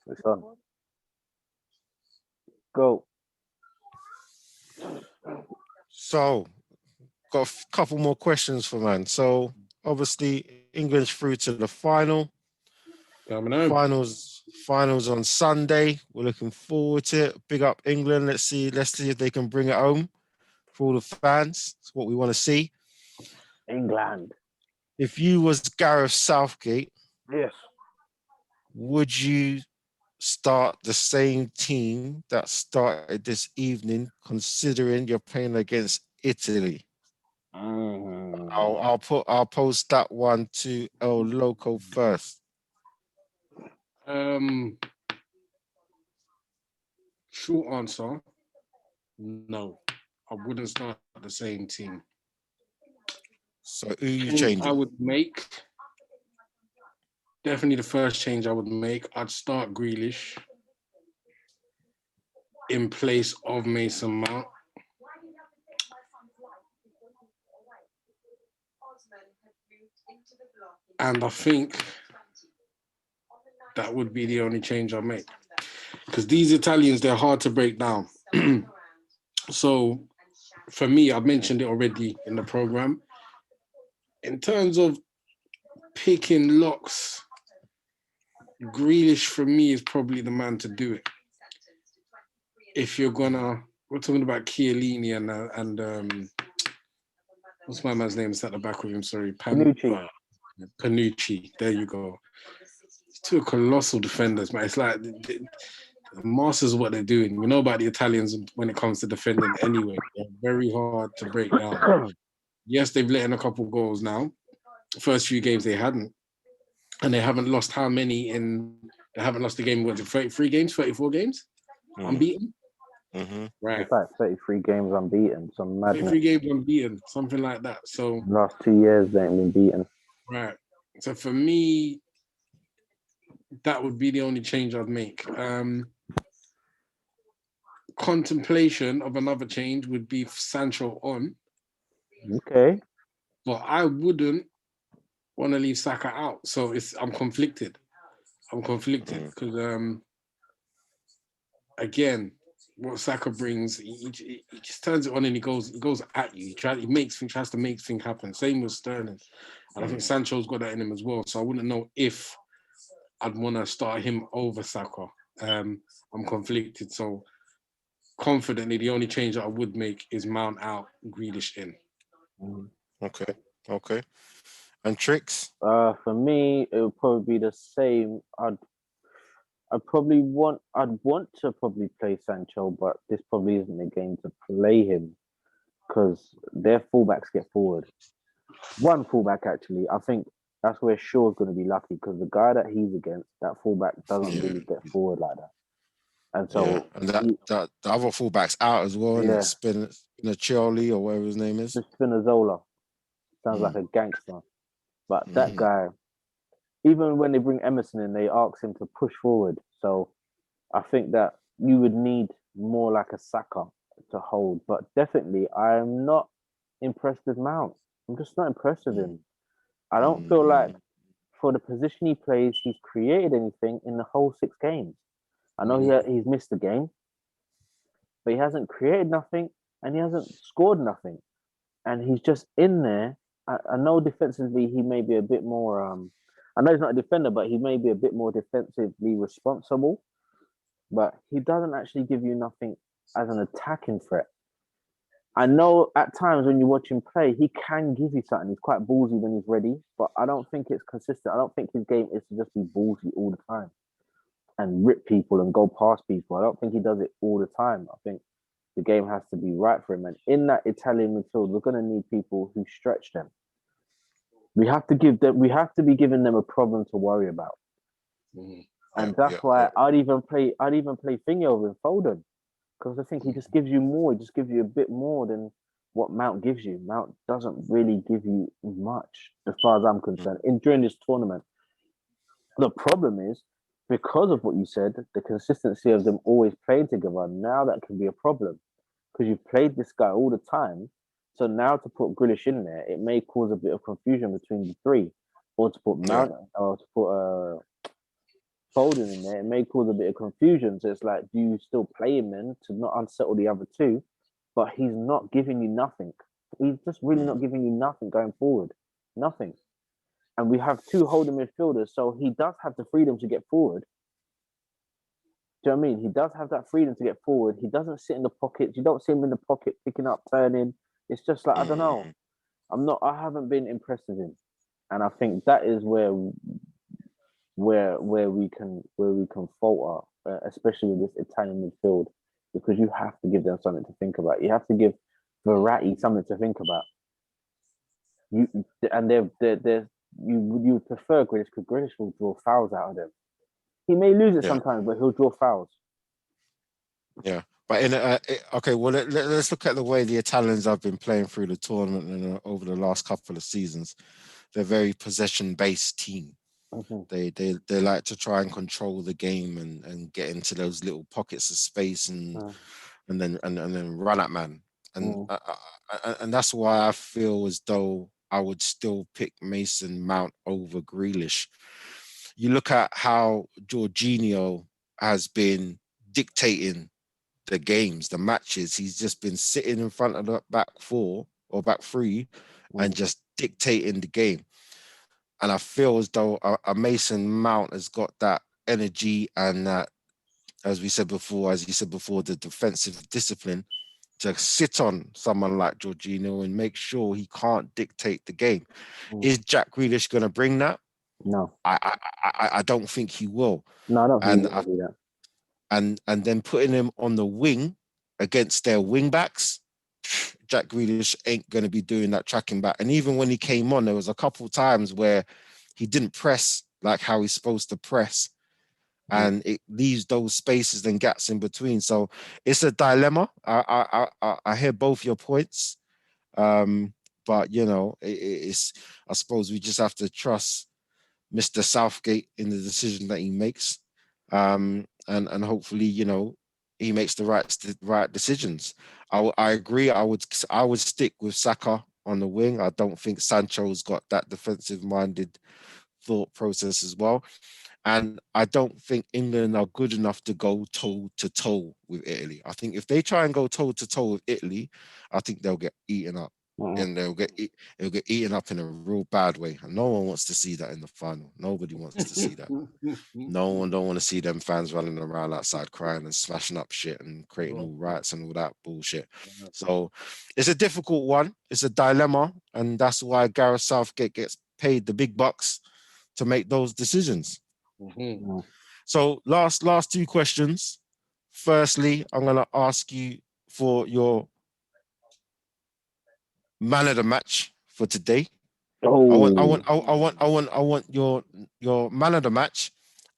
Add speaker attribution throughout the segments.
Speaker 1: It's on. Go.
Speaker 2: So, got a couple more questions for man. So, obviously, England's through to the final.
Speaker 3: Coming home.
Speaker 2: Finals on Sunday. We're looking forward to it. Big up England. Let's see if they can bring it home for all the fans. It's what we want to see.
Speaker 1: England.
Speaker 2: If you was Gareth Southgate,
Speaker 1: Yes.
Speaker 2: would you start the same team that started this evening, considering you're playing against Italy? I'll post that one to El Loco first.
Speaker 3: Short answer, no. I wouldn't start the same team.
Speaker 2: So who you
Speaker 3: Change
Speaker 2: changing?
Speaker 3: I would make, definitely the first change I would make, I'd start Grealish in place of Mason Mount. And I think that would be the only change I make. Because these Italians, they're hard to break down. So for me, I've mentioned it already in the program. In terms of picking locks, Grealish for me is probably the man to do it. If you're gonna, we're talking about Chiellini and what's my man's name? It's at the back of him. Sorry,
Speaker 1: Panucci.
Speaker 3: Panucci. There you go. Two colossal defenders, man. It's like the masters of what they're doing. We know about the Italians when it comes to defending anyway. They're very hard to break down. Yes, they've let in a couple goals now. First few games they hadn't. And they haven't lost how many they haven't lost a game, what, 33 games, 34 games? Unbeaten?
Speaker 2: Mm-hmm.
Speaker 3: Right.
Speaker 1: In fact, 33 games unbeaten. Some madness.
Speaker 3: 33 games unbeaten, something like that. So
Speaker 1: last 2 years they ain't been beaten.
Speaker 3: Right. So for me, that would be the only change I'd make. Contemplation of another change would be Sancho on.
Speaker 1: Okay.
Speaker 3: But I wouldn't want to leave Saka out. So I'm conflicted. Because again, what Saka brings, he just turns it on and he goes at you. He tries to make things happen. Same with Sterling. And I think Sancho's got that in him as well. So I wouldn't know if I'd want to start him over Saka. I'm conflicted. So confidently, the only change that I would make is Mount out, Grealish in.
Speaker 2: Okay. And Tricks?
Speaker 1: For me, it would probably be the same. I'd want to probably play Sancho, but this probably isn't the game to play him because their fullbacks get forward. One fullback actually, I think that's where Shaw's going to be lucky because the guy that he's against, that fullback doesn't really get forward like that. And so,
Speaker 2: and that the other fullback's out as well, and it's been a Charlie or whatever his name is.
Speaker 1: Spinazzola sounds like a gangster, but that guy. Even when they bring Emerson in, they ask him to push forward. So I think that you would need more like a Saka to hold. But definitely, I am not impressed with Mount. I'm just not impressed with him. I don't feel like for the position he plays, he's created anything in the whole 6 games. I know he's missed a game, but he hasn't created nothing and he hasn't scored nothing. And he's just in there. I know defensively he may be a bit more... I know he's not a defender, but he may be a bit more defensively responsible. But he doesn't actually give you nothing as an attacking threat. I know at times when you watch him play, he can give you something. He's quite ballsy when he's ready, but I don't think it's consistent. I don't think his game is to just be ballsy all the time and rip people and go past people. I don't think he does it all the time. I think the game has to be right for him. And in that Italian midfield, we're going to need people who stretch them. We have to be giving them a problem to worry about. And that's why I'd even play Thingy over Foden. Because I think he just gives you more. He just gives you a bit more than what Mount gives you. Mount doesn't really give you much, as far as I'm concerned, during this tournament. The problem is, because of what you said, the consistency of them always playing together, now that can be a problem. Because you've played this guy all the time. So now to put Grealish in there, it may cause a bit of confusion between the three. Or to put Mount, or to put Foden in there, it may cause a bit of confusion. So it's like, do you still play him then to not unsettle the other two? But he's not giving you nothing. He's just really not giving you nothing going forward. Nothing. And we have two holding midfielders, so he does have the freedom to get forward. Do you know what I mean? He does have that freedom to get forward. He doesn't sit in the pockets. You don't see him in the pocket picking up, turning. It's just like, I don't know. I haven't been impressed with him. And I think that is where we can falter, especially with this Italian midfield, because you have to give them something to think about. You have to give Verratti something to think about. You would prefer Grealish because Grealish will draw fouls out of them. He may lose it sometimes, but he'll draw fouls.
Speaker 2: Yeah, but okay, well let's look at the way the Italians have been playing through the tournament and over the last couple of seasons. They're a very possession-based team. They like to try and control the game and get into those little pockets of space and then run at man. And that's why I feel as though I would still pick Mason Mount over Grealish. You look at how Jorginho has been dictating the games, the matches. He's just been sitting in front of the back four or back three and just dictating the game. And I feel as though a Mason Mount has got that energy and that, as you said before, the defensive discipline to sit on someone like Jorginho and make sure he can't dictate the game. Is Jack Grealish going to bring that?
Speaker 1: No.
Speaker 2: I don't think he will.
Speaker 1: No, I don't think he'll do that.
Speaker 2: And then putting him on the wing against their wing backs, Jack Grealish ain't going to be doing that tracking back. And even when he came on, there was a couple of times where he didn't press like how he's supposed to press. And it leaves those spaces and gaps in between. So it's a dilemma. I hear both your points. But, you know, it's I suppose we just have to trust Mr. Southgate in the decision that he makes. And hopefully, you know, he makes the right decisions. I agree. I would stick with Saka on the wing. I don't think Sancho's got that defensive-minded thought process as well. And I don't think England are good enough to go toe-to-toe with Italy. I think if they try and go toe-to-toe with Italy, I think they'll get eaten up. And they'll get eaten up in a real bad way. And no one wants to see that in the final. Nobody wants to see that. No one don't want to see them fans running around outside crying and smashing up shit and creating all riots and all that bullshit. So it's a difficult one. It's a dilemma. And that's why Gareth Southgate gets paid the big bucks to make those decisions. So last two questions. Firstly, I'm going to ask you for your man of the match for today. I want your man of the match,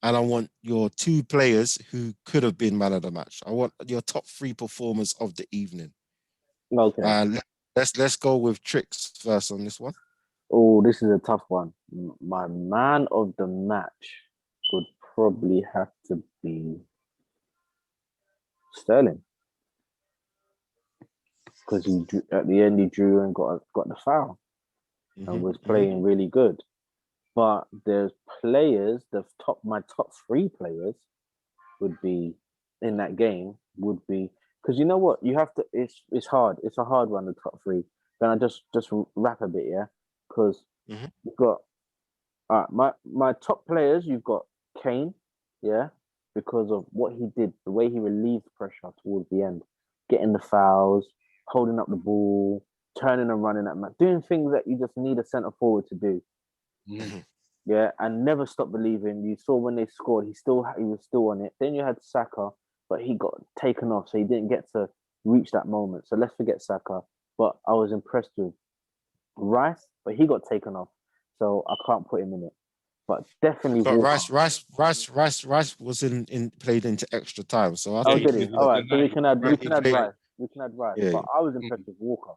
Speaker 2: and I want your two players who could have been man of the match. I want your top three performers of the evening.
Speaker 1: Okay.
Speaker 2: Let's go with Tricks first on this one.
Speaker 1: Oh, this is a tough one. My man of the match would probably have to be Sterling, because at the end he drew and got the foul and was playing really good. But there's players, my top three players would be in that game would be, because you know what, you have to. It's hard. It's a hard one. The top three. Then I just wrap a bit, yeah, because you've got my top players. You've got Kane, yeah, because of what he did, the way he relieved pressure towards the end, getting the fouls, holding up the ball, turning and running at man, doing things that you just need a centre forward to do. Yeah, and never stop believing. You saw when they scored, he was still on it. Then you had Saka, but he got taken off, so he didn't get to reach that moment. So let's forget Saka. But I was impressed with Rice, but he got taken off, so I can't put him in it. But definitely,
Speaker 2: but
Speaker 1: Walker.
Speaker 2: Rice was in played into extra time. So I
Speaker 1: think.
Speaker 2: think
Speaker 1: Did he? All right, so we can add Rice. We can add Rice.
Speaker 2: Yeah.
Speaker 1: But I was impressed with Walker.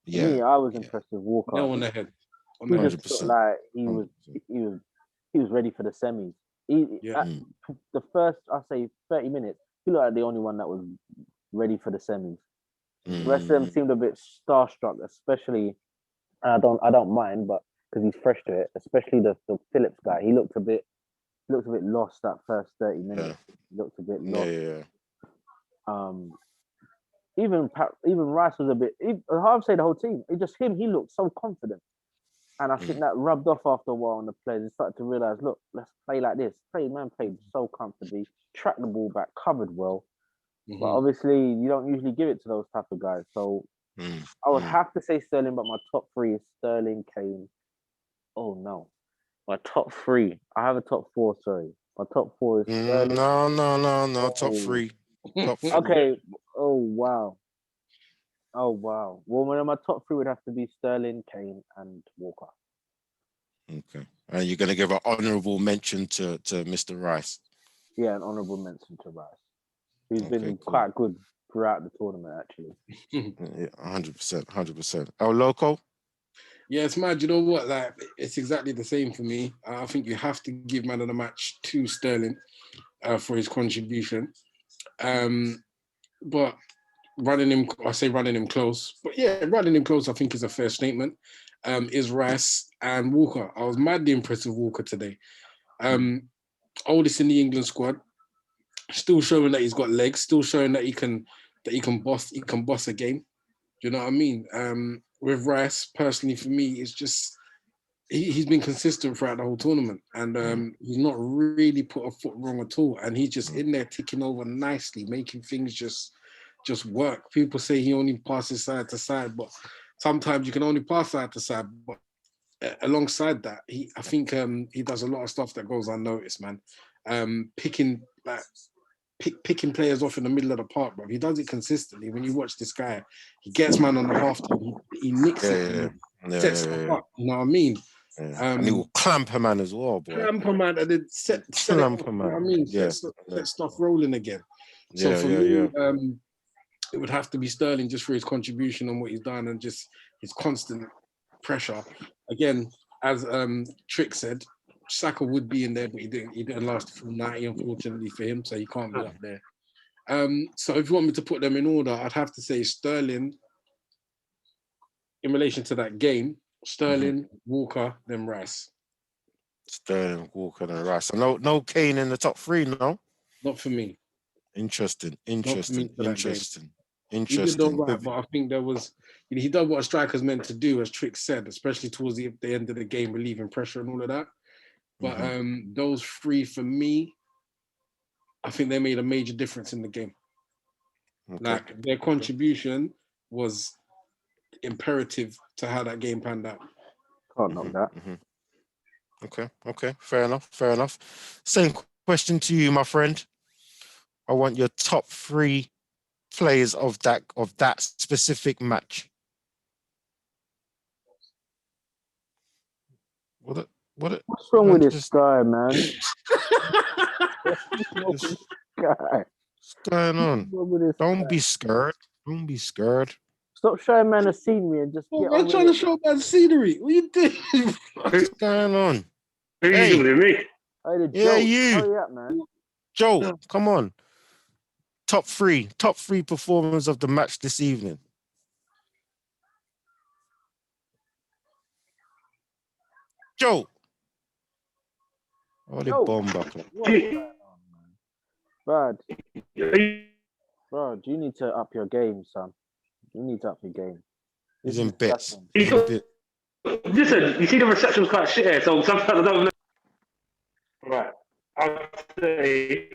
Speaker 2: Yeah.
Speaker 1: Me, I was impressed with Walker.
Speaker 3: No on the head.
Speaker 1: He just looked like he was ready for the semis. The first, I say 30 minutes, he looked like the only one that was ready for the semis. The rest of them seemed a bit starstruck, especially. I don't mind, but because he's fresh to it, especially the Phillips guy, he looked a bit looked a bit lost that first 30 minutes. Looked a bit lost. Even Rice was a bit. Hard to say the whole team. It just him. He looked so confident, and I think that rubbed off after a while on the players. They started to realize, look, let's play like this. Played so comfortably, tracked the ball back, covered well. But obviously, you don't usually give it to those type of guys. So I would have to say Sterling, but my top three is Sterling, Kane. Oh no, my top three. I have a top four. Sorry, my top four is Sterling.
Speaker 2: No. Top three. Top three.
Speaker 1: Okay. Oh wow. Well, my top three would have to be Sterling, Kane, and Walker.
Speaker 2: Okay, and you're gonna give an honourable mention to Mr. Rice.
Speaker 1: Yeah, an honourable mention to Rice. He's been quite good throughout the tournament, actually.
Speaker 2: 100%. Oh, Loco?
Speaker 3: Yeah, it's mad. You know what? Like, it's exactly the same for me. I think you have to give man of the match to Sterling for his contribution. But running him close. But yeah, running him close, I think, is a fair statement. Is Rice and Walker. I was madly impressed with Walker today. Oldest in the England squad. Still showing that he's got legs, still showing that he can boss a game. Do you know what I mean? With Rice, personally for me, it's just he's been consistent throughout the whole tournament, and he's not really put a foot wrong at all. And he's just in there ticking over nicely, making things just work. People say he only passes side to side, but sometimes you can only pass side to side. But alongside that, I think he does a lot of stuff that goes unnoticed, man. Picking players off in the middle of the park, bro. He does it consistently. When you watch this guy, he gets man on the half time. He nicks it, sets stuff up. You know what I mean?
Speaker 2: Yeah. And he will clamp a man as well, boy.
Speaker 3: Clamp a man and then set
Speaker 2: clamp
Speaker 3: it up,
Speaker 2: a man.
Speaker 3: You know what I mean? Set stuff rolling again. So for me, it would have to be Sterling just for his contribution on what he's done and just his constant pressure. Again, as Trick said, Saka would be in there, but he didn't last the full 90, unfortunately for him, so he can't be up there. So if you want me to put them in order, I'd have to say Sterling in relation to that game, Sterling, Walker, then Rice.
Speaker 2: Sterling, Walker, and Rice. So no Kane in the top three, no?
Speaker 3: Not for me.
Speaker 2: Interesting.
Speaker 3: He did all right, but I think there was, he done what a striker's meant to do, as Trick said, especially towards the end of the game, relieving pressure and all of that. But those three, for me, I think they made a major difference in the game. Okay. Like, their contribution was imperative to how that game panned out.
Speaker 1: Can't knock that.
Speaker 2: Okay. Fair enough. Same question to you, my friend. I want your top three players of that specific match.
Speaker 1: What's wrong with this guy, man?
Speaker 2: What's going on? Don't be scared. Stop
Speaker 1: showing man the scenery and just get on.
Speaker 3: I'm trying to show man scenery. What are you doing?
Speaker 2: What's going on?
Speaker 4: Who are you doing, me?
Speaker 2: Yeah, you.
Speaker 1: Hurry up, man.
Speaker 2: Joe, come on. Top three performers of the match this evening. Joe. Oh, the bomb buckle.
Speaker 1: Brad, you need to up your game, son. You need to up your game.
Speaker 2: He's in bits.
Speaker 4: Listen, you see the reception's quite shit here, so sometimes I don't know. Right. I'll say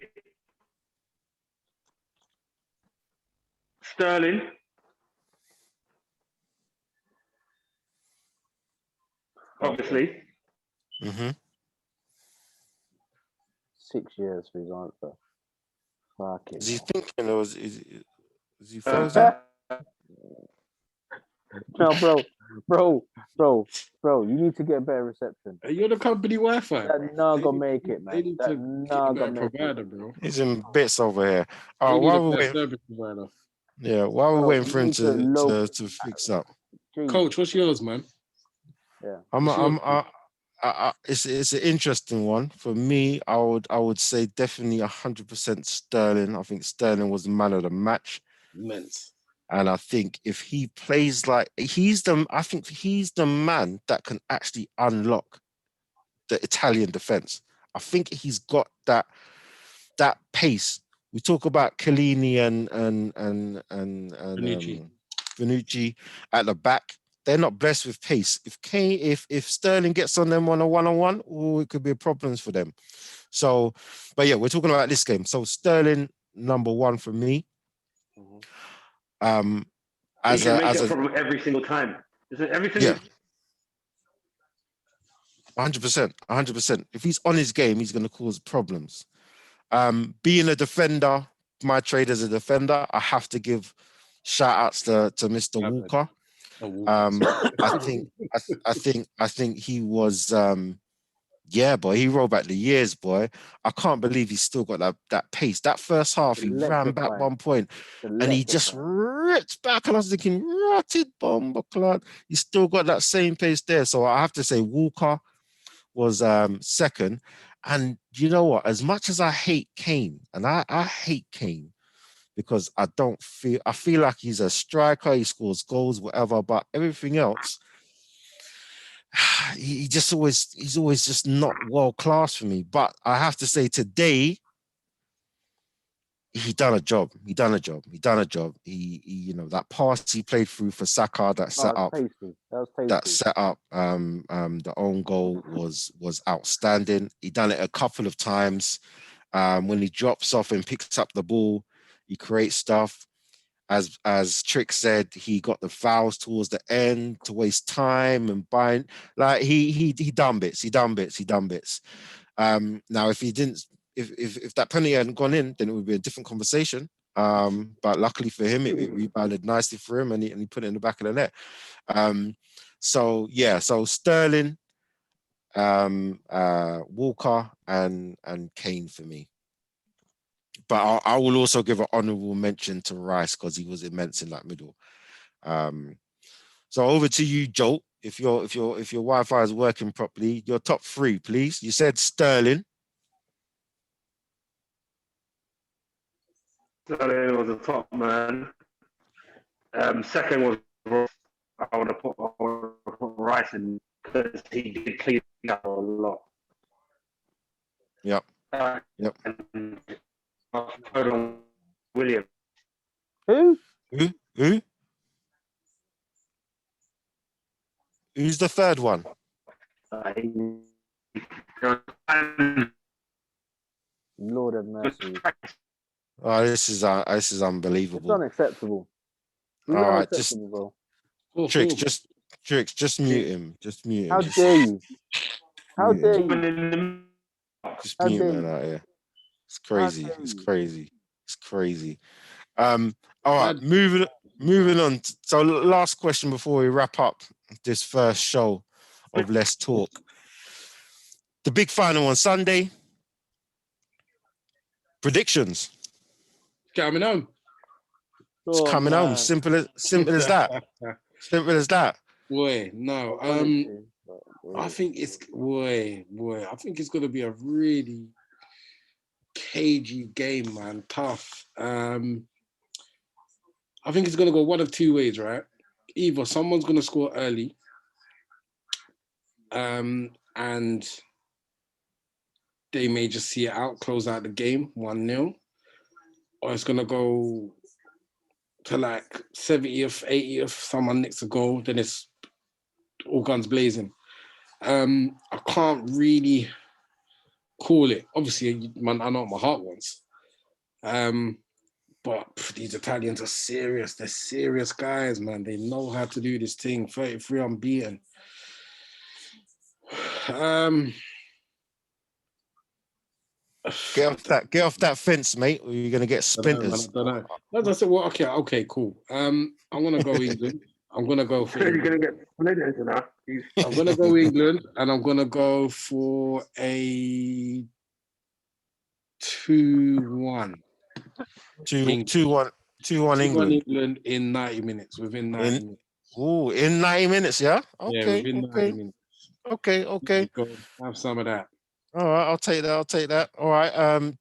Speaker 4: Sterling. Obviously.
Speaker 1: 6 years for his answer. Fuck it.
Speaker 2: Is he thinking or is he frozen?
Speaker 1: No, bro, you need to get a better reception.
Speaker 3: You're the company Wi-Fi.
Speaker 1: That not gonna make it, man.
Speaker 3: They need to get a better provider, bro.
Speaker 2: He's in bits over here.
Speaker 3: While
Speaker 2: we're waiting for him to fix up.
Speaker 3: Coach, what's yours, man?
Speaker 1: Yeah.
Speaker 2: It's an interesting one for me. I would say definitely 100% Sterling. I think Sterling was the man of the match.
Speaker 3: Immense.
Speaker 2: And I think if he plays like he's the man that can actually unlock the Italian defense. I think he's got that pace. We talk about Chiellini and
Speaker 3: Bonucci.
Speaker 2: Bonucci at the back. They're not blessed with pace. If Sterling gets on them on a one-on-one, it could be problems for them. So, but yeah, we're talking about this game. So Sterling number one for me.
Speaker 4: He can make it a problem every single time. Is it every single?
Speaker 2: Yeah. 100%. If he's on his game, he's going to cause problems. Being a defender, my trade as a defender, I have to give shout outs to Mr. Walker. I think he was boy, he rolled back the years, boy. I can't believe he's still got that pace. That first half, he ran back 1 point and he just ripped back. And I was thinking, rotted bomber clot. He's still got that same pace there. So I have to say Walker was second. And you know what? As much as I hate Kane, and I hate Kane because I feel like he's a striker, he scores goals, whatever, but everything else, he's always just not world class for me. But I have to say today, he done a job. He that pass he played through for Saka, that set up the own goal was outstanding. He done it a couple of times. When he drops off and picks up the ball, he creates stuff. As Trick said, he got the fouls towards the end to waste time and bind. Like he done bits. Now if he didn't, if that penalty hadn't gone in, then it would be a different conversation. But luckily for him, it rebounded nicely for him, and he put it in the back of the net. So Sterling, Walker, and Kane for me. But I will also give an honourable mention to Rice because he was immense in that middle. So over to you, Jolt. If your Wi-Fi is working properly, your top three, please. You said Sterling.
Speaker 4: Sterling was the top man. Second was Ross. I would have put Rice in because he did clean up a lot.
Speaker 2: Yep.
Speaker 4: And third on William.
Speaker 1: Who?
Speaker 2: Who's the third one?
Speaker 1: Lord have mercy.
Speaker 2: Oh, this is unbelievable.
Speaker 1: It's unacceptable.
Speaker 2: All right, just Tricks, just mute him. Just mute him.
Speaker 1: How dare you? How dare you?
Speaker 2: Just mute him out here. It's crazy. All right, moving on. So last question before we wrap up this first show of Let's Talk. The big final on Sunday. Predictions.
Speaker 3: Coming home.
Speaker 2: It's coming home. Simple as that. Simple as that.
Speaker 3: Boy, no. I think it's I think it's gonna be a really cagey game, man. Tough. I think it's gonna go one of two ways, right? Either someone's gonna score early, and they may just see it out, close out the game 1-0, or it's gonna go to like 70th, 80th, someone nicks a goal, then it's all guns blazing. I can't really call it. Obviously, man, I know what my heart wants. But these Italians are serious. They're serious guys, man. They know how to do this thing. 33 unbeaten.
Speaker 2: Get off that fence, mate, or you're gonna get splinters.
Speaker 3: I don't know. I said, well, okay, cool. I'm gonna go England. I'm gonna go for
Speaker 4: You're gonna get splinters now.
Speaker 3: I'm gonna go England, and I'm gonna go for a 2-1.
Speaker 2: 2-1
Speaker 3: England in 90 minutes. Within 90 minutes.
Speaker 2: Oh, in 90 minutes, yeah? Okay.
Speaker 3: Yeah, within 90 minutes.
Speaker 2: Okay.
Speaker 3: Go have some of that.
Speaker 2: All right, I'll take that. All right.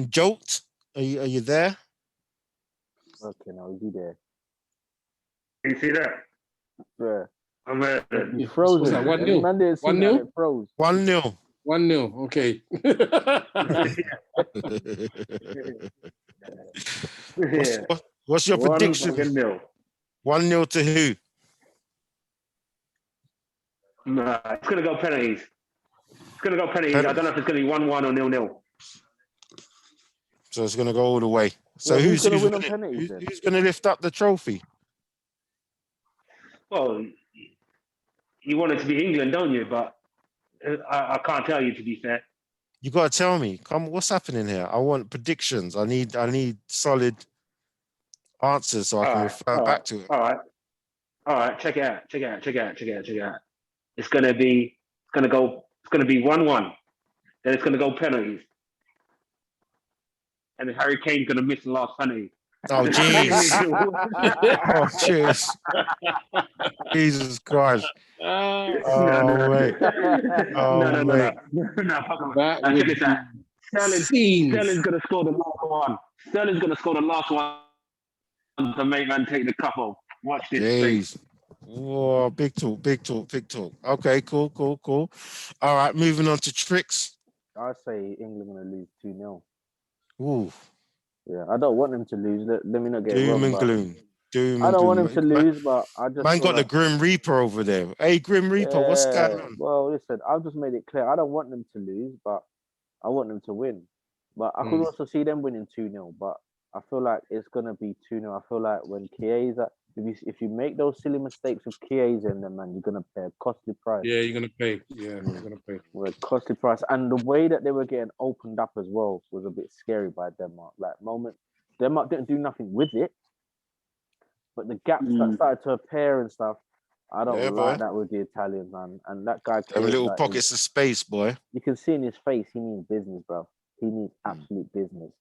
Speaker 2: Jolt, are you there?
Speaker 1: Okay, now you there.
Speaker 4: You see that?
Speaker 1: Yeah.
Speaker 4: I'm
Speaker 1: You frozen.
Speaker 3: What's that, 1-0?
Speaker 1: Man didn't see
Speaker 3: 1-0?
Speaker 1: that, it froze.
Speaker 2: 1-0.
Speaker 3: 1-0. Okay.
Speaker 4: Yeah.
Speaker 2: What's your
Speaker 4: One
Speaker 2: prediction?
Speaker 4: fucking nil.
Speaker 2: 1-0 to who?
Speaker 4: Nah, it's gonna go penalties. It's gonna go penalties. I don't know if it's gonna be 1-1 or 0-0.
Speaker 2: So it's gonna go all the way. So
Speaker 1: Well, who's
Speaker 2: who's
Speaker 1: gonna win on
Speaker 2: winning?
Speaker 1: penalties then?
Speaker 2: Who's gonna lift up the trophy?
Speaker 4: Well, you want it to be England, don't you? But I can't tell you, to be fair.
Speaker 2: You gotta tell me. Come, what's happening here? I want predictions. I need solid answers so I can refer back to it.
Speaker 4: All right. Check it out. It's gonna be 1-1. Then it's gonna go penalties. And then Harry Kane's gonna miss the last penalty.
Speaker 2: Oh jeez. Oh cheers. Jesus Christ.
Speaker 3: Ah,
Speaker 2: Oh wait. Oh mate.
Speaker 3: that
Speaker 4: Check
Speaker 3: would
Speaker 4: this out.
Speaker 3: scenes.
Speaker 4: Sterling's gonna score the last one. Sterling's gonna score the last one to make man take the cup off. Watch this.
Speaker 2: Jeez. Whoa, big talk. Okay, cool. All right, moving on to tricks.
Speaker 1: I say England gonna lose 2-0.
Speaker 2: Ooh,
Speaker 1: Yeah, I don't want them to lose. Let me not get it
Speaker 2: doom
Speaker 1: wrong.
Speaker 2: and
Speaker 1: But
Speaker 2: gloom. Doom
Speaker 1: I
Speaker 2: and
Speaker 1: don't want
Speaker 2: gloom.
Speaker 1: them to lose, but I just
Speaker 2: Man
Speaker 1: feel
Speaker 2: got the
Speaker 1: like,
Speaker 2: Grim Reaper over there. Hey, Grim Reaper, what's going on?
Speaker 1: Well, listen, I've just made it clear. I don't want them to lose, but I want them to win. But I could also see them winning 2-0. But I feel like it's gonna be 2-0. I feel like when Chiesa, if you make those silly mistakes with Chiesa in them, man, you're gonna pay a costly price.
Speaker 3: Yeah, you're gonna pay. Yeah, you're gonna pay.
Speaker 1: With a costly price, and the way that they were getting opened up as well was a bit scary by Denmark. Like Denmark didn't do nothing with it, but the gaps that started to appear and stuff, I don't like that with the Italians, man. And that guy,
Speaker 2: Them little pockets of space, boy.
Speaker 1: you can see in his face, he needs business, bro. He needs absolute business.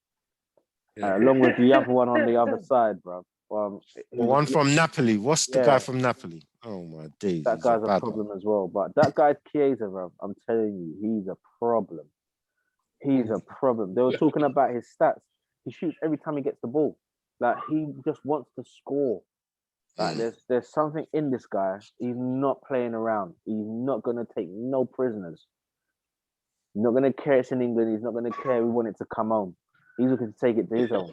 Speaker 3: Yeah.
Speaker 1: Along with the other one on the other side, bro.
Speaker 2: One from Napoli. What's the guy from Napoli? Oh my days.
Speaker 1: That guy's a problem as well. But that guy Chiesa, bro, I'm telling you, he's a problem. He's a problem. They were talking about his stats. He shoots every time he gets the ball. Like he just wants to score. Like there's something in this guy. He's not playing around. He's not gonna take no prisoners. He's not gonna care it's in England. He's not gonna care we want it to come home. He's looking to take it to his own.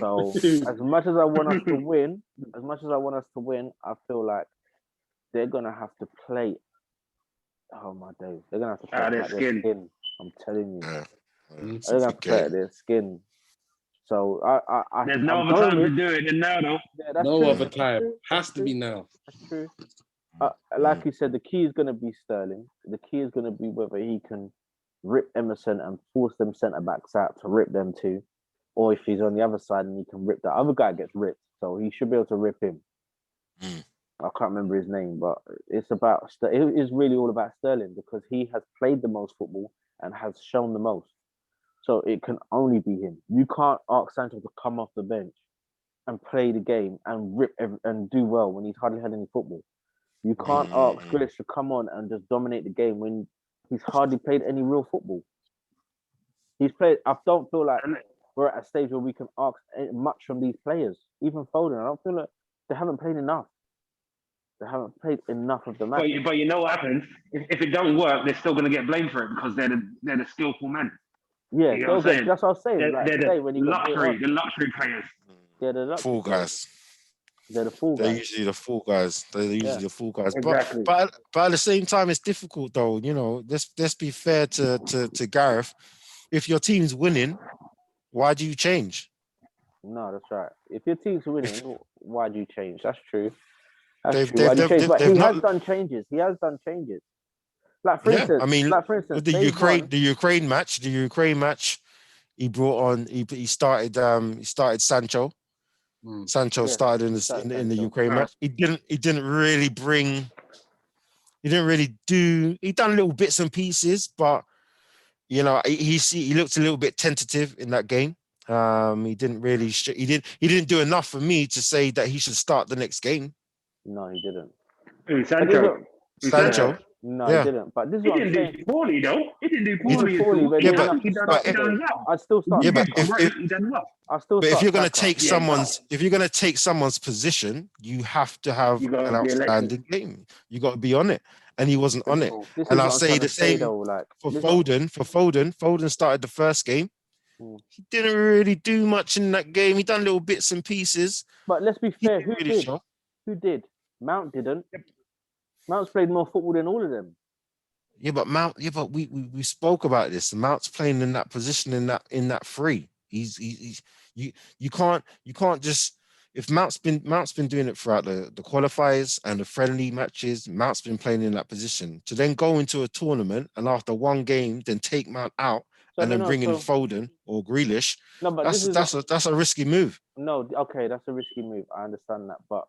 Speaker 1: So as much as I want us to win, I feel like they're gonna have to play. Oh my days, they're gonna have to play
Speaker 4: their
Speaker 1: their skin. I'm telling you, they're gonna have to play at their skin. So I
Speaker 4: there's no other time to do it than now, though.
Speaker 1: Yeah, that's
Speaker 3: no
Speaker 1: true.
Speaker 3: other time. Has to be now.
Speaker 1: That's true. Like you said, the key is going to be Sterling. The key is going to be whether he can rip Emerson and force them centre backs out to rip them too, or if he's on the other side and he can rip that other guy gets ripped, so he should be able to rip him. I can't remember his name, but it's about it is really all about Sterling because he has played the most football and has shown the most. So it can only be him. You can't ask Sancho to come off the bench and play the game and rip and do well when he's hardly had any football. You can't ask Grealish to come on and just dominate the game when he's hardly played any real football. He's played. I don't feel like we're at a stage where we can ask much from these players. Even Foden, I don't feel like they haven't played enough. They haven't played enough of the match.
Speaker 4: But you know what happens? If it don't work, they're still going to get blamed for it because they're the skillful men.
Speaker 1: Yeah,
Speaker 4: you know what I'm saying?
Speaker 1: That's what I was saying.
Speaker 4: They're the luxury players.
Speaker 1: Yeah, the luxury
Speaker 2: Fall guys.
Speaker 1: They're the fall guys.
Speaker 2: They're usually the fall guys. The fall guys.
Speaker 4: Exactly.
Speaker 2: But at the same time, it's difficult though. You know, let's be fair to Gareth. If your team's winning, why do you change?
Speaker 1: No, that's right. If your team's winning, why do you change? That's true. But he has done changes. Like for instance,
Speaker 2: the Ukraine match, he brought on. He started Sancho. Sancho started in the Ukraine match. He didn't really do. He done little bits and pieces, but you know he looked a little bit tentative in that game. He didn't really. He didn't do enough for me to say that he should start the next game.
Speaker 1: No, he didn't.
Speaker 2: Sancho.
Speaker 1: No, he didn't. But this is what I'm saying.
Speaker 4: He didn't do poorly, though. He didn't do poorly.
Speaker 1: He done well. I'd still start.
Speaker 2: Yeah, but
Speaker 4: he done well.
Speaker 2: if you're going to take someone's position, you have to have an outstanding game. You got to be on it. and he wasn't on it.
Speaker 1: This is
Speaker 2: And
Speaker 1: what
Speaker 2: I'll
Speaker 1: I'm
Speaker 2: say
Speaker 1: trying
Speaker 2: the
Speaker 1: to say,
Speaker 2: same
Speaker 1: though. Like
Speaker 2: for
Speaker 1: listen-
Speaker 2: Foden. Foden started the first game. He didn't really do much in that game. He done little bits and pieces.
Speaker 1: But let's be
Speaker 2: He
Speaker 1: fair.
Speaker 2: didn't
Speaker 1: Who
Speaker 2: really
Speaker 1: did?
Speaker 2: show.
Speaker 1: Who did? Mount didn't. Mount's played more football than all of them.
Speaker 2: Yeah, but Mount. Yeah, but we spoke about this. Mount's playing in that position in that three. He's you can't just if Mount's been doing it throughout the qualifiers and the friendly matches. Mount's been playing in that position to then go into a tournament and after one game then take Mount out
Speaker 1: So
Speaker 2: and then bring in
Speaker 1: so,
Speaker 2: Foden or Grealish.
Speaker 1: no, but
Speaker 2: That's a risky move.
Speaker 1: no. Okay, that's a risky move. I understand that, but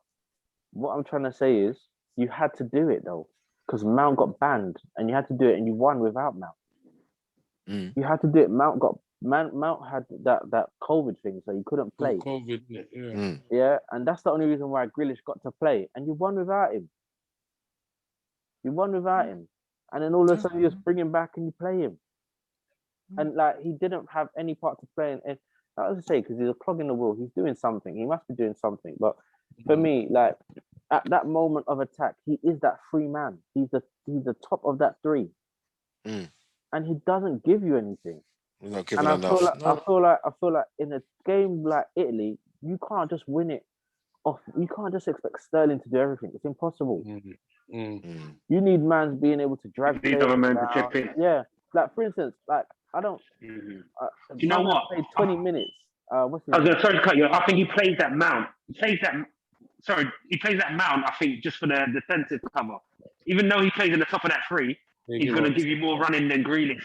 Speaker 1: what I'm trying to say is you had to do it though, because Mount got banned, and you had to do it, and you won without Mount. You had to do it. Mount had that COVID thing, so he couldn't play.
Speaker 3: COVID, yeah.
Speaker 1: Yeah, and that's the only reason why Grealish got to play, and you won without him. You won without him, and then all of a sudden you just bring him back and you play him, and like he didn't have any part to play in. I was to say because he's a clog in the wheel. He's doing something. He must be doing something. But for me, like at that moment of attack, he is that free man. He's the top of that three, and he doesn't give you anything.
Speaker 2: We're not giving
Speaker 1: And
Speaker 2: enough.
Speaker 1: I feel like in a game like Italy, you can't just win it off. You can't just expect Sterling to do everything. It's impossible. You need man being able to drag.
Speaker 4: You need another man to chip in.
Speaker 1: Yeah, like for instance, like I don't.
Speaker 4: Do you know what?
Speaker 1: Played 20 minutes. What's his
Speaker 4: I was going to sorry to cut you. I think he plays that Mount. He plays that Mount. I think just for the defensive cover. Even though he plays at the top of that three, he's going to give you more running than Grealish.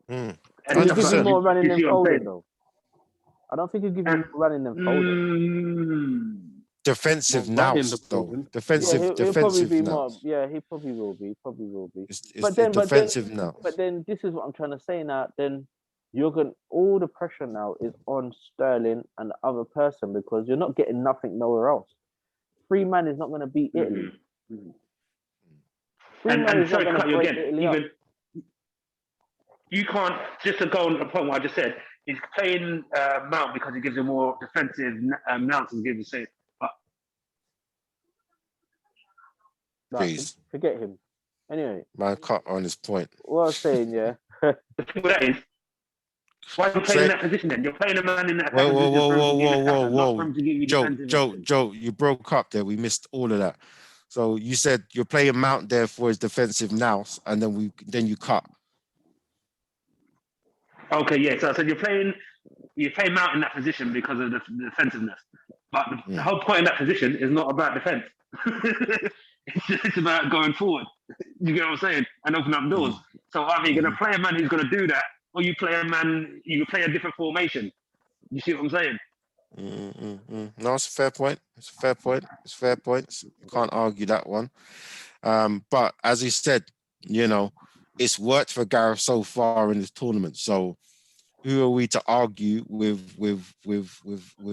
Speaker 1: And he'll give you more running than Foden,
Speaker 4: saying?
Speaker 1: though. I don't think he'll give you more running than Foden.
Speaker 2: Defensive now, though. Defensive.
Speaker 1: He'll probably be
Speaker 2: now.
Speaker 1: more. Yeah, he probably will be.
Speaker 2: It's
Speaker 1: defensive
Speaker 2: now.
Speaker 1: But then this is what I'm trying to say now. Then all the pressure now is on Sterling and the other person because you're not getting nothing nowhere else. Free man is not going to beat Italy.
Speaker 4: And sorry to cut you again. You can't, just to go on the point what I just said, he's playing Mount because he gives him more defensive Mount and gives him say,
Speaker 2: Please.
Speaker 1: Forget him. Anyway.
Speaker 2: Man cut on his point.
Speaker 1: What I was saying, yeah.
Speaker 4: The thing with that is, why are you playing in that position then? You're playing a man in that position.
Speaker 2: Whoa. Joe, you broke up there. We missed all of that. So you said you're playing Mount there for his defensive nous, and then you cut.
Speaker 4: Okay, yeah. So I said you're playing Mount in that position because of the defensiveness. But the whole point in that position is not about defense. It's about going forward. You get what I'm saying? And open up doors. So either you're going to play a man who's going to do that, or you play a different formation. You see what I'm saying?
Speaker 2: No, it's a fair point. It's fair points. You can't argue that one. But as he said, it's worked for Gareth so far in this tournament. So who are we to argue with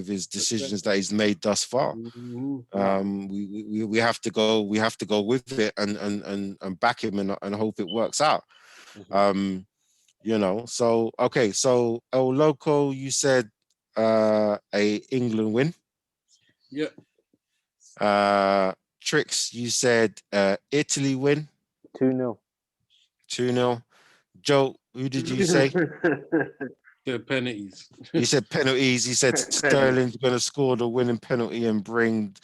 Speaker 2: his decisions that he's made thus far? We have to go with it and back him and hope it works out. So okay, so El Loco, you said a England win.
Speaker 3: Yeah.
Speaker 2: Tricks, you said Italy win.
Speaker 1: 2-0.
Speaker 2: 2-0. Joe, who did you say?
Speaker 3: The penalties.
Speaker 2: You said penalties. He said Sterling's going to score the winning penalty and bring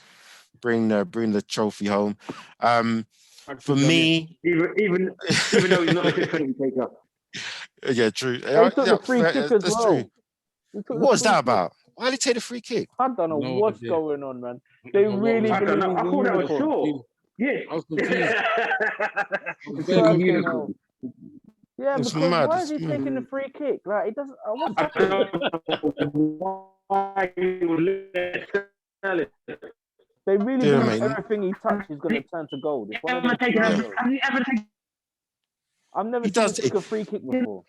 Speaker 2: the trophy home. For me,
Speaker 4: even though he's not a good penalty taker.
Speaker 2: Yeah, true.
Speaker 1: He took the free kick as well.
Speaker 2: What was that about? Why did he take the free kick?
Speaker 1: I don't know what's going on, man. They really
Speaker 4: I
Speaker 1: believe
Speaker 4: thought that was short. Yeah.
Speaker 3: I was confused.
Speaker 1: Yeah,
Speaker 2: It's
Speaker 1: because
Speaker 2: mad.
Speaker 1: why is he taking the free kick? Like, it doesn't. What's happening? They really believe everything he touches is going to turn to gold. I've never seen him take a free kick before.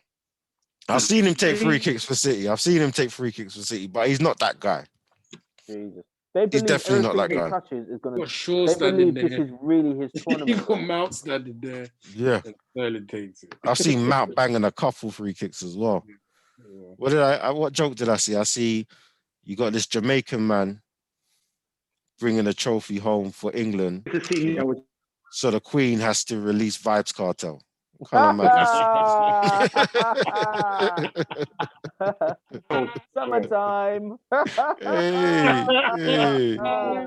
Speaker 2: I've seen him take free kicks for City. But he's not that guy.
Speaker 1: Jesus. They
Speaker 2: He's definitely not that
Speaker 1: he
Speaker 2: guy.
Speaker 1: touches is going to.
Speaker 3: Sure,
Speaker 1: they believe this is really his tournament.
Speaker 3: You got Mount standing there.
Speaker 2: Yeah.
Speaker 3: Sterling takes it.
Speaker 2: I've seen Mount banging a couple free kicks as well.
Speaker 3: Yeah.
Speaker 2: What joke did I see? I see you got this Jamaican man bringing a trophy home for England. So the Queen has to release Vibes Cartel. Can't imagine.
Speaker 1: Summertime.
Speaker 2: Hey,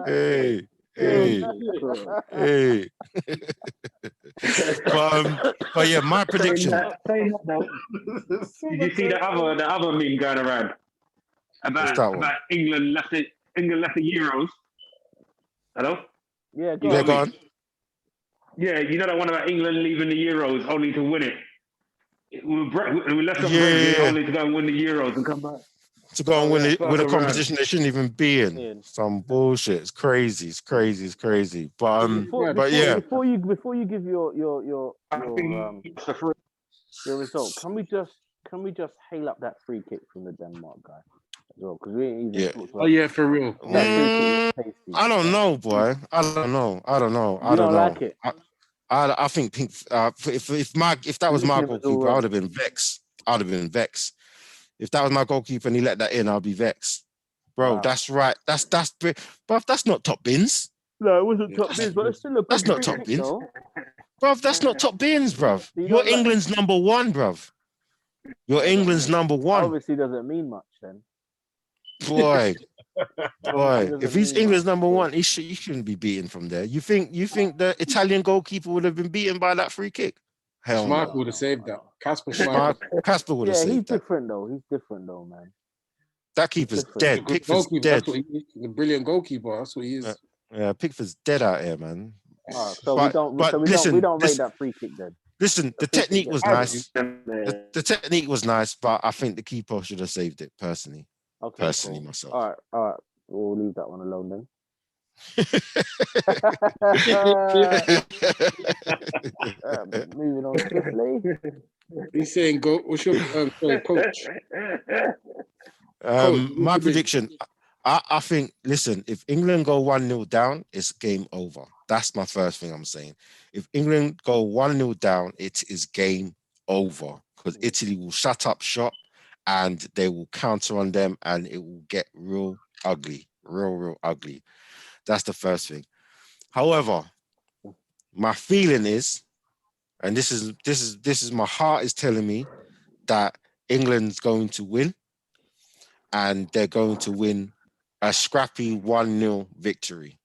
Speaker 2: hey, hey, hey. But yeah, my prediction.
Speaker 4: Saying that though, did you see the other meme going around
Speaker 2: What's that one?
Speaker 4: about England left the Euros? Hello?
Speaker 1: Yeah,
Speaker 4: You
Speaker 2: Yeah,
Speaker 4: got
Speaker 2: go
Speaker 4: me?
Speaker 2: on.
Speaker 4: Yeah, you know that one about England leaving the Euros only to win it. We left on
Speaker 2: Yeah,
Speaker 4: Brexit
Speaker 2: yeah.
Speaker 4: only to go and win the Euros and come back.
Speaker 2: To go and win it
Speaker 4: Fuck
Speaker 2: with a
Speaker 4: around.
Speaker 2: competition they shouldn't even be in.
Speaker 1: Ian.
Speaker 2: Some bullshit. It's crazy. It's crazy. It's crazy. But yeah.
Speaker 1: Before you give your
Speaker 4: I think it's the free.
Speaker 1: your result, can we just hail up that free kick from the Denmark guy as well? Because we ain't even
Speaker 2: Yeah.
Speaker 1: talked
Speaker 3: Oh
Speaker 1: about
Speaker 3: yeah, for real.
Speaker 1: that free kick was tasty.
Speaker 2: I don't know, boy. I don't know.
Speaker 1: You don't like it?
Speaker 2: I think Pink. If that was my
Speaker 1: Listen, it was all
Speaker 2: goalkeeper, I
Speaker 1: wrong.
Speaker 2: would have been vexed. I'd have been vexed. If that was my goalkeeper and he let that in, I'd be vexed. Bro,
Speaker 1: Wow.
Speaker 2: that's right. Bruv, that's not top bins.
Speaker 1: No, it wasn't top bins, but it's still a good
Speaker 2: That's not
Speaker 1: free
Speaker 2: top
Speaker 1: kick,
Speaker 2: bins.
Speaker 1: though.
Speaker 2: Bruv, that's not top bins, bruv.
Speaker 1: You
Speaker 2: You're
Speaker 1: don't like-
Speaker 2: England's number one, bruv. You're England's number one.
Speaker 1: Obviously, doesn't mean much then.
Speaker 2: Boy.
Speaker 1: doesn't
Speaker 2: If he's
Speaker 1: mean
Speaker 2: England's
Speaker 1: much,
Speaker 2: number
Speaker 1: bro.
Speaker 2: one, he shouldn't be beaten from there. You think the Italian goalkeeper would have been beaten by that free kick? Hell
Speaker 3: Schmeichel
Speaker 2: no.
Speaker 3: would have saved that. Casper Schmeichel.
Speaker 2: Casper would have
Speaker 1: Yeah, he's
Speaker 2: saved that.
Speaker 1: different though. He's different though, man.
Speaker 2: That keeper's
Speaker 1: different.
Speaker 2: dead.
Speaker 3: Good
Speaker 2: Pickford's
Speaker 3: goalkeeper.
Speaker 2: dead.
Speaker 3: That's what he is. A brilliant goalkeeper. That's what he is.
Speaker 2: Yeah, Pickford's dead out here, man.
Speaker 1: So we don't rate that free kick then.
Speaker 2: Listen, the
Speaker 1: free
Speaker 2: technique
Speaker 1: kick
Speaker 2: was
Speaker 1: then.
Speaker 2: nice. The technique was nice, but I think the keeper should have saved it personally.
Speaker 1: Okay,
Speaker 2: Personally,
Speaker 1: cool.
Speaker 2: myself.
Speaker 1: All right. We'll leave that one alone then. Moving on swiftly.
Speaker 3: He's saying, "Go." What's your sorry, coach?
Speaker 2: My prediction. I think. Listen, if England go 1-0 down, it's game over. That's my first thing I'm saying. If England go 1-0 down, it is game over because Italy will shut up shop and they will counter on them and it will get real ugly, real ugly. That's the first thing. However, my feeling is, and this is my heart is telling me that England's going to win, and they're going to win a scrappy 1-0 victory.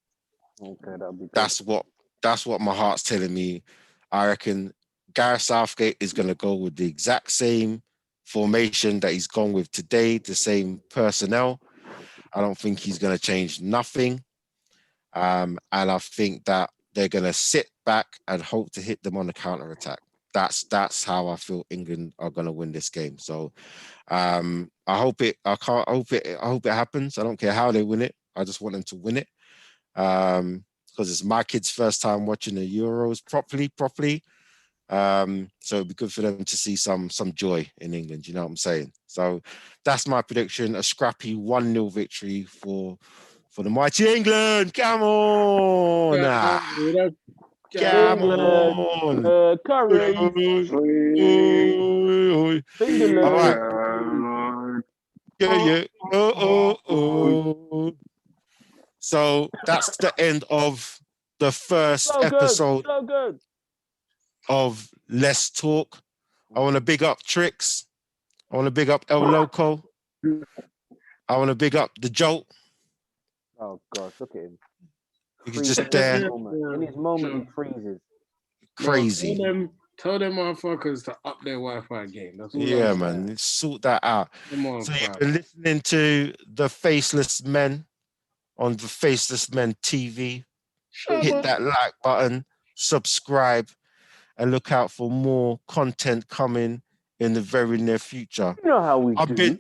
Speaker 1: Okay, that'll be good.
Speaker 2: That's what my heart's telling me. I reckon Gareth Southgate is going to go with the exact same formation that he's gone with today, the same personnel. I don't think he's going to change nothing. And I think that they're going to sit back and hope to hit them on the counter-attack. That's how I feel England are going to win this game. So I hope it happens. I don't care how they win it. I just want them to win it. Because it's my kids' first time watching the Euros properly. So it'd be good for them to see some joy in England. You know what I'm saying? So that's my prediction: a scrappy 1-0 victory for the mighty England. Come on, come on,
Speaker 1: Curry.
Speaker 2: All right. Yeah. Oh. So that's the end of the first episode of Let's Talk. I want to big up Tricks. I want to big up El Loco. I want to big up the Jolt.
Speaker 1: Oh gosh, look at him.
Speaker 2: You can just there.
Speaker 1: In his moment, he freezes.
Speaker 2: Crazy.
Speaker 3: Bro, tell them motherfuckers to up their Wi-Fi game. That's all.
Speaker 2: Yeah, man. Sort that out. So you've been listening to the Faceless Men on the Faceless Men TV. Hit that like button, subscribe, and look out for more content coming in the very near future.
Speaker 1: You know how we do.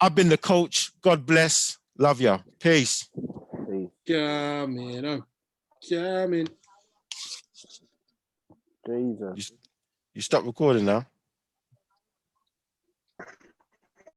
Speaker 2: I've been the coach. God bless. Love ya. Peace.
Speaker 3: Jamming.
Speaker 1: Jesus.
Speaker 2: You stop recording now.